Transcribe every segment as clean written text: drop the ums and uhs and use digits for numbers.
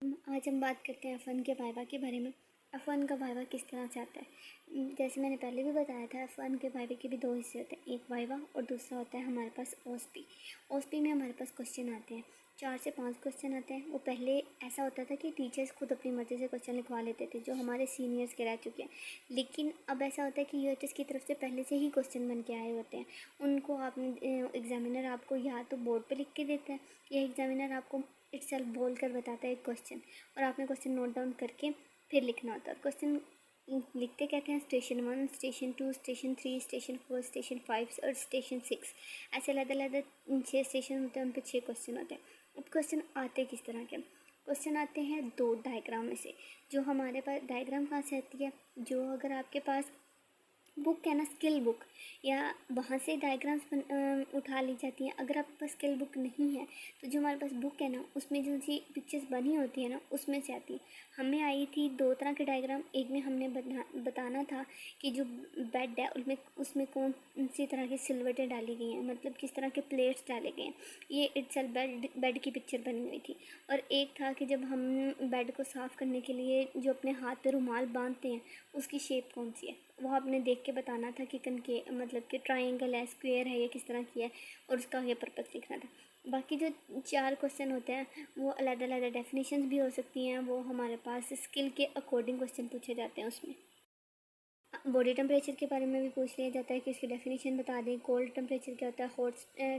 आज हम बात करते हैं F1 के वाइवा के बारे में। F1 का वाइवा किस तरह से आता है। जैसे मैंने पहले भी बताया था, F1 के वाइवे के भी दो हिस्से होते हैं, एक वाइवा और दूसरा होता है हमारे पास OSP। OSP में हमारे पास क्वेश्चन आते हैं, 4 से 5 क्वेश्चन आते हैं। वो पहले ऐसा होता था कि टीचर्स खुद अपनी मर्ज़ी से क्वेश्चन लिखवा लेते थे, जो हमारे सीनियर्स के रह चुके हैं। लेकिन अब ऐसा होता है कि यूएचएस की तरफ से पहले से ही क्वेश्चन बन के आए होते हैं। उनको आपने एग्जामिनर आपको या तो बोर्ड पे लिख के देता है, या एग्जामिनर आपको इटसेल्फ बोल कर बताता है एक क्वेश्चन, और आपने क्वेश्चन नोट डाउन करके फिर लिखना होता है। और क्वेश्चन लिखते कहते हैं station 1, station 2, station 3, station 4, station 5 और स्टेशन 6, ऐसे अलग अलग 6 स्टेशन होते हैं, उन पर 6 क्वेश्चन होते हैं। अब क्वेश्चन आते किस तरह के, क्वेश्चन आते हैं 2 डायग्राम में से। जो हमारे पास डायग्राम कहाँ से आती है, जो अगर आपके पास बुक है ना, स्किल बुक, या वहाँ से डायग्राम्स उठा ली जाती हैं। अगर आपके पास स्किल बुक नहीं है तो जो हमारे पास बुक है ना, उसमें जो सी पिक्चर्स बनी होती है ना, उसमें से आती है। हमें आई थी 2 तरह के डायग्राम। एक में हमने बताना था कि जो बेड है उसमें कौन सी तरह की सिलवटें डाली गई हैं, मतलब किस तरह के प्लेट्स डाले गए हैं। ये इटसेल्फ बेड की पिक्चर बनी हुई थी। और एक था कि जब हम बेड को साफ़ करने के लिए जो अपने हाथ पे रुमाल बांधते हैं, उसकी शेप कौन सी है, वो आपने देख के बताना था कि कनके मतलब कि ट्रायंगल है, स्क्वायर है, या किस तरह की है, और उसका ये पर्पस लिखना था। बाकी जो 4 क्वेश्चन होते हैं वो अलग अलग डेफिनेशंस भी हो सकती हैं। वो हमारे पास स्किल के अकॉर्डिंग क्वेश्चन पूछे जाते हैं। उसमें बॉडी टेम्परेचर के बारे में भी पूछ लिया जाता है कि इसकी डेफिनेशन बता दें। कोल्ड टेम्परेचर क्या होता है, हॉट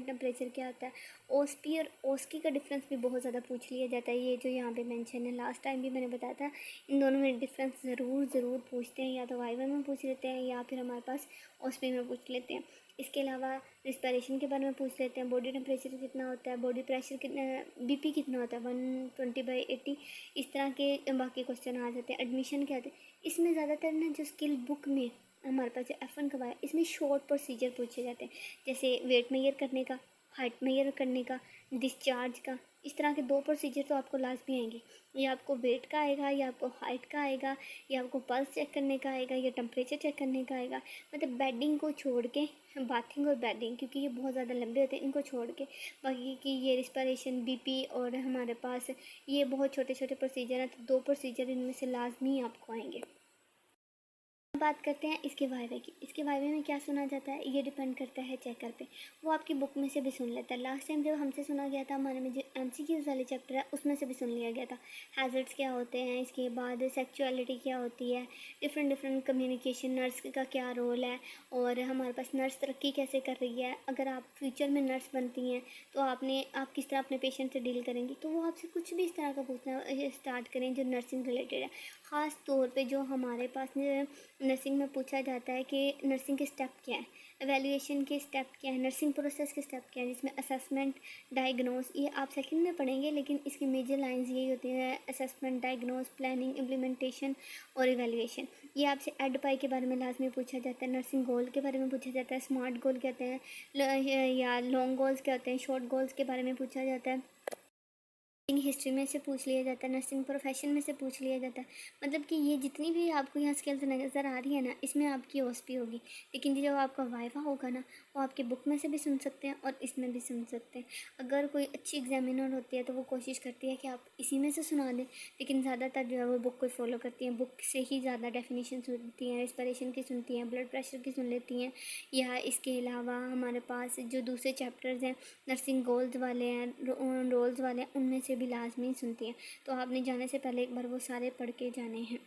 टेम्परेचर क्या होता है। ओएसपी और ओस्की का डिफरेंस भी बहुत ज़्यादा पूछ लिया जाता है। ये जो यहाँ पे मेंशन है, लास्ट टाइम भी मैंने बताया था, इन दोनों में डिफरेंस ज़रूर पूछते हैं। या तो वाइवा में पूछ लेते हैं या फिर हमारे पास ओएसपी में पूछ लेते हैं। इसके अलावा रिस्पिरेशन के बारे में पूछ लेते हैं, बॉडी टेम्परेचर कितना होता है, बॉडी प्रेशर कितना, बीपी कितना होता है, 120/80, इस तरह के बाकी क्वेश्चन आ जाते हैं। एडमिशन क्या होता है, इसमें ज़्यादातर ना जो स्किल बुक में हमारे पास जो F1 का है, इसमें शॉर्ट प्रोसीजर पूछे जाते हैं, जैसे वेट मेजर करने का, हाइट मेजर करने का, डिस्चार्ज का। इस तरह के 2 प्रोसीजर तो आपको लाजमी आएंगे। या आपको वेट का आएगा, या आपको हाइट का आएगा, या आपको पल्स चेक करने का आएगा, या टेम्परेचर चेक करने का आएगा। मतलब बेडिंग को छोड़ के, बाथिंग और बेडिंग, क्योंकि ये बहुत ज़्यादा लंबे होते हैं, इनको छोड़ के बाकी की ये रिस्पिरेशन, बीपी और हमारे पास ये बहुत छोटे छोटे प्रोसीजर हैं। तो 2 प्रोसीजर इनमें से लाजमी आपको आएंगे। बात करते हैं इसके वाइवे की। इसके वाइवे में क्या सुना जाता है, ये डिपेंड करता है चेकर पे। वो आपकी बुक में से भी सुन लेता है। लास्ट टाइम जब हमसे सुना गया था, हमारे में जो एमसीक्यूज़ वाले चैप्टर है उसमें से भी सुन लिया गया था। हैज़र्ड्स क्या होते हैं, इसके बाद सेक्सुअलिटी क्या होती है, डिफरेंट कम्युनिकेशन, नर्स का क्या रोल है, और हमारे पास नर्स तरक्की कैसे कर रही है। अगर आप फ्यूचर में नर्स बनती हैं तो आप किस तरह अपने पेशेंट से डील करेंगी। तो वो आपसे कुछ भी इस तरह का पूछना स्टार्ट करें जो नर्सिंग रिलेटेड है। ख़ास तौर पे जो हमारे पास नर्सिंग में पूछा जाता है कि नर्सिंग के स्टेप क्या है, एवेल्यूएशन के स्टेप क्या है, नर्सिंग प्रोसेस के स्टेप क्या है, जिसमें असेसमेंट, डायग्नोस, ये आप सेकंड में पढ़ेंगे, लेकिन इसकी मेजर लाइंस यही होती हैं: असेसमेंट, डायग्नोस, प्लानिंग, इम्प्लीमेंटेशन और एवेल्यूएशन। ये आपसे एडपाई के बारे में लाजमी पूछा जाता है, नर्सिंग गोल के बारे में पूछा जाता है, स्मार्ट गोल कहते हैं, या लॉन्ग गोल्स क्या होते हैं, शॉर्ट गोल्स के बारे में पूछा जाता है। हिस्ट्री में से पूछ लिया जाता है, नर्सिंग प्रोफेशन में से पूछ लिया जाता है। मतलब कि ये जितनी भी आपको यहाँ स्किल्स नज़र आ रही है ना, इसमें आपकी ओएसपी होगी। लेकिन जब आपका वाइवा होगा ना, वो आपके बुक में से भी सुन सकते हैं और इसमें भी सुन सकते हैं। अगर कोई अच्छी एग्जामिनर होती है तो वो कोशिश करती है कि आप इसी में से सुना दें, लेकिन ज़्यादातर जो है वो बुक को फॉलो करती हैं। बुक से ही ज़्यादा डेफिनेशन सुनती हैं, रेस्पिरेशन की सुनती हैं, ब्लड प्रेशर की सुन लेती हैं। या इसके अलावा हमारे पास जो दूसरे चैप्टर्स हैं, नर्सिंग गोल्स वाले हैं, रोल्स वाले हैं, उनमें से भी लाजमी सुनती हैं। तो आपने जाने से पहले एक बार वो सारे पढ़ के जाने हैं।